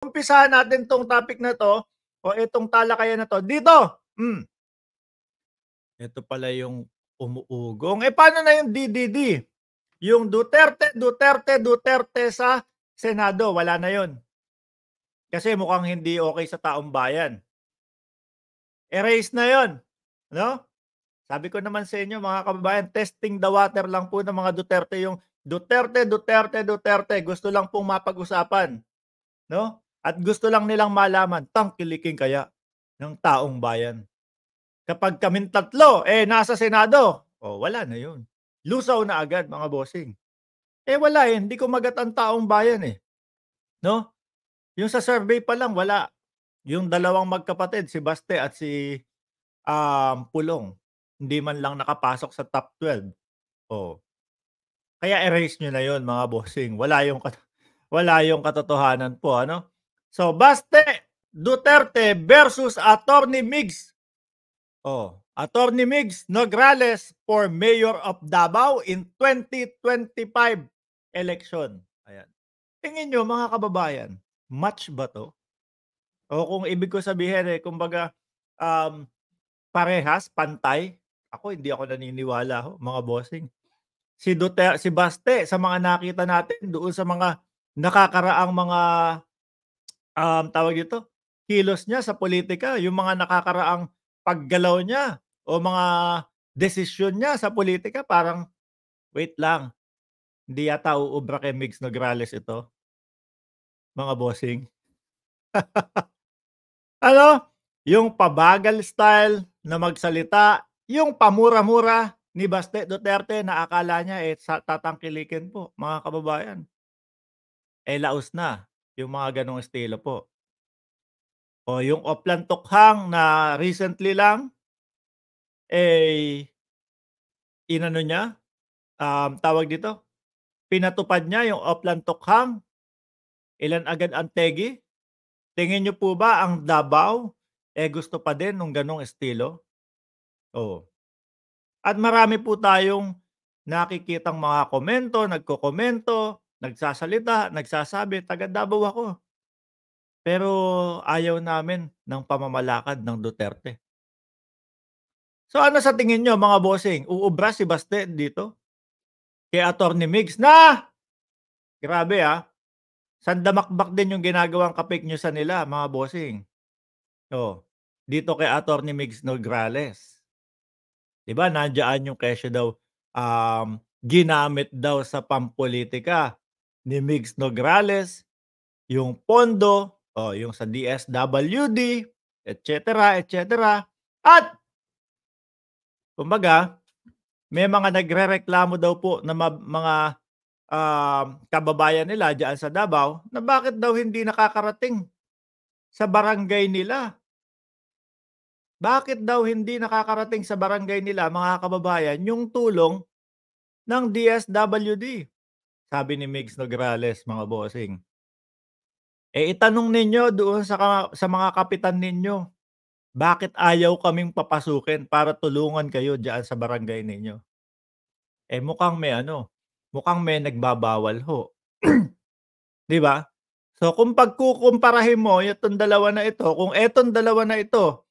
Umpisahan natin 'tong topic na 'to o itong talakayan na 'to dito. Ito pala yung umuugong. Paano na yung DDD? Yung Duterte, Duterte, Duterte sa Senado, wala na yon. Kasi mukhang hindi okey sa taong bayan. Erase na yon, 'no? Sabi ko naman sa inyo mga kababayan, testing the water lang po ng mga Duterte yung Duterte, Duterte, Duterte. Gusto lang pong mapag-usapan, 'no? At gusto lang nilang malaman, tangkilikin kaya ng taong bayan. Kapag kaming tatlo, nasa Senado, wala na yun. Lusaw na agad mga bossing. Wala, hindi kumagat ang taong bayan, 'no? Yung sa survey pa lang wala. Yung dalawang magkapatid, si Baste at si, Pulong, hindi man lang nakapasok sa top 12. Oh, kaya erase niyo na yon mga bossing. Wala yung katotohanan po ano. So, Baste, Duterte versus Attorney Migs. Attorney Migs Nograles for Mayor of Davao in 2025 election. Ayan. Tingin niyo mga kababayan, match ba 'to? O kung ibig ko sabihin, kumbaga, um, parehas, pantay? Ako hindi ako naniniwala ho, mga bossing. Si Baste sa mga nakita natin doon sa mga nakakaraang mga, tawag dito, kilos niya sa politika, yung mga nakakaraang paggalaw niya o mga desisyon niya sa politika parang, wait lang, hindi yata uubra kay Migs Nograles ito, mga bossing. Ano, yung pabagal style na magsalita, yung pamura-mura ni Baste Duterte na akala niya, tatangkilikin po, mga kababayan. Laos na yung mga gano'ng estilo po. O yung Oplan Tukhang na recently lang, eh, inano niya, tawag dito, pinatupad niya yung Oplan Tukhang, ilan agad ang tegi. Tingin niyo po ba ang Davao, gusto pa din nung gano'ng estilo? Oo. At marami po tayong nakikitang mga komento, nagkokomento, nagsasalita, nagsasabi, "Taga Davao ako, pero ayaw namin ng pamamalakad ng Duterte." So ano sa tingin niyo mga bossing, uubra si Baste dito kay Attorney Migs na grabe, sandamakbak din yung ginagawang ka-fake newsan nila mga bossing. Oh, dito kay Attorney Migs Nograles. 'Di ba nandiyan yung kesyo daw, ginamit daw sa pampolitika ni Migs Nograles, yung pondo, yung sa DSWD, et cetera. At kumbaga, may mga nagrereklamo daw po na mga, kababayan nila diyaan sa Davao na bakit daw hindi nakakarating sa barangay nila. Bakit daw hindi nakakarating sa barangay nila mga kababayan yung tulong ng DSWD? Sabi ni Migs Nograles mga bossing. Itanong ninyo doon sa mga kapitan ninyo, bakit ayaw kaming papasukin para tulungan kayo diyan sa barangay ninyo? Mukhang may nagbabawal ho, 'di ba? So kung pagkukumparahin mo itong dalawa na ito, kung etong dalawa na ito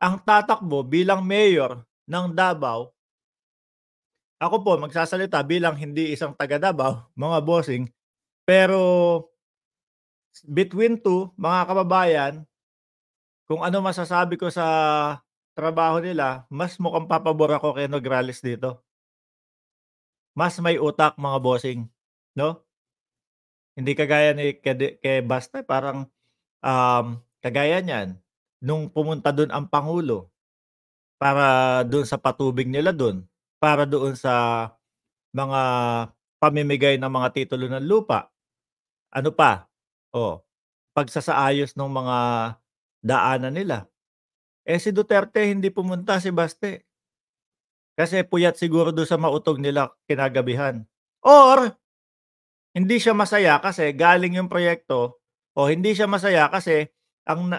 ang tatakbo bilang mayor ng Davao, ako po magsasalita bilang hindi isang taga Davao, mga bossing, pero between two, mga kababayan, kung ano masasabi ko sa trabaho nila, mas mukhang papabor ako kay Nograles dito. Mas may utak mga bossing, 'no? Hindi kagaya ni kay Basta parang, kagaya niyan, nung pumunta dun ang pangulo para dun sa patubig nila dun, para doon sa mga pamimigay ng mga titulo ng lupa, ano pa, oh, pagsasaayos nung mga daanan nila. Si Duterte hindi pumunta, si Baste. Kasi puyat siguro dun sa mautog nila kinagabihan. Or hindi siya masaya kasi galing yung proyekto o hindi siya masaya kasi ang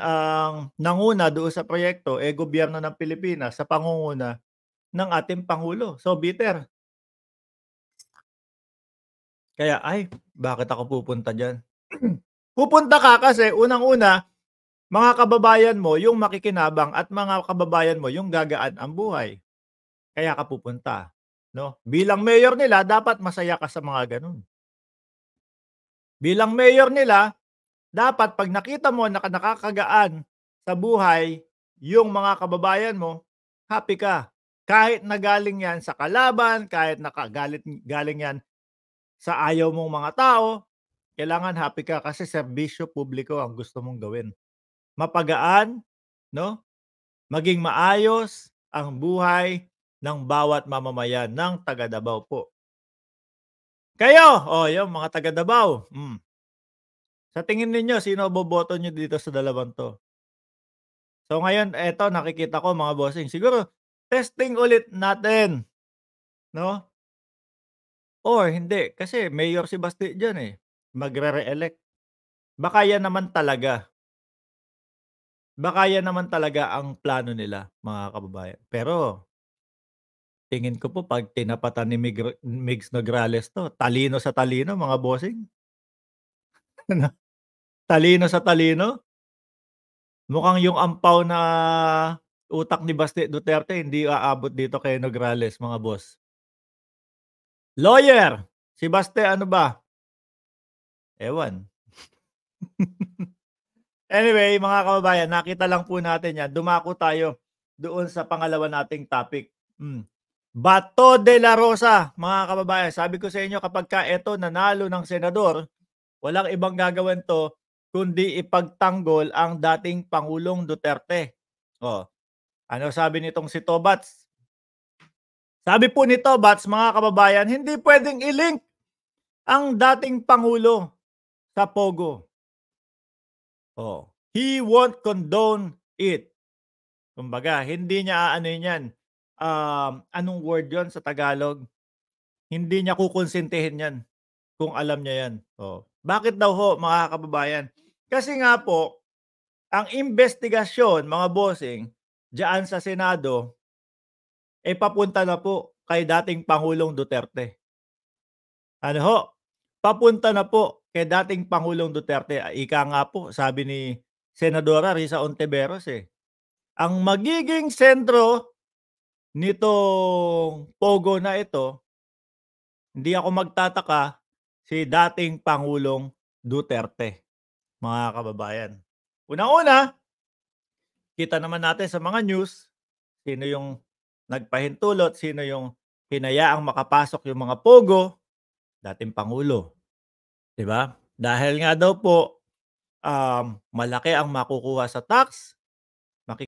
nanguna doon sa proyekto, gobyerno ng Pilipinas sa pangunguna ng ating pangulo. So bitter. Kaya, "Ay, bakit ako pupunta diyan?" Pupunta ka kasi unang-una, mga kababayan mo yung makikinabang at mga kababayan mo yung gagaan ang buhay, kaya ka pupunta, 'no? Bilang mayor nila dapat masaya ka sa mga gano'n. Bilang mayor nila, dapat 'pag nakita mo na nakakagaan sa buhay yung mga kababayan mo, happy ka. Kahit na galing 'yan sa kalaban, kahit galing 'yan sa ayaw mong mga tao, kailangan happy ka kasi serbisyo publiko ang gusto mong gawin. Mapagaan, 'no, maging maayos ang buhay ng bawat mamamayan ng taga Davao po. Kayo, oh, yung mga taga Davao, sa tingin ninyo sino boboto niyo dito sa dalawang 'to? So ngayon eto nakikita ko mga bossing, siguro testing ulit natin, 'no, or hindi kasi Mayor si Basti diyan, eh, magre-re-elect. Baka yan naman talaga, baka yan naman talaga ang plano nila mga kababayan. Pero tingin ko po 'pag tinapatan ni Migs Nograles 'to, talino sa talino mga bossing, ano, talino sa talino. Mukhang yung ampaw na utak ni Baste Duterte hindi aabot dito kay Nograles mga boss. Lawyer, si Baste ano ba? Ewan. Anyway, mga kababayan, nakita lang po natin 'yan, dumako tayo doon sa pangalawa nating topic. Bato de la Rosa, mga kababayan, sabi ko sa inyo kapagka eto nanalo ng senador, walang ibang gagawin 'to kundi ipagtanggol ang dating Pangulong Duterte. Oh, ano sabi nitong si Tobats? Sabi po ni Tobats, mga kababayan, hindi puwedeng i-link ang dating pangulo sa Pogo. Oh, he won't condone it. Kumbaga hindi niya aanuhin 'yan, anong word 'yon sa Tagalog? Hindi niya kukonsintihin 'yan kung alam niya 'yan. Oh, bakit daw ho, mga kababayan? Kasi nga po, ang imbestigasyon mga bossing diyaan sa Senado, eh, papunta na po kay dating Pangulong Duterte. Ano ho, papunta na po kay dating Pangulong Duterte. Ika nga po sabi ni Senadora Risa Ontiveros, eh, ang magiging sentro nitong pogo na ito, hindi ako magtataka, si dating Pangulong Duterte, mga kababayan. Unang-una, kita naman natin sa mga news, sino yung nagpahintulot, sino yung hinayaang makapasok yung mga pogo, dating pangulo, 'di ba? Dahil nga daw po, malaki ang makukuha sa tax,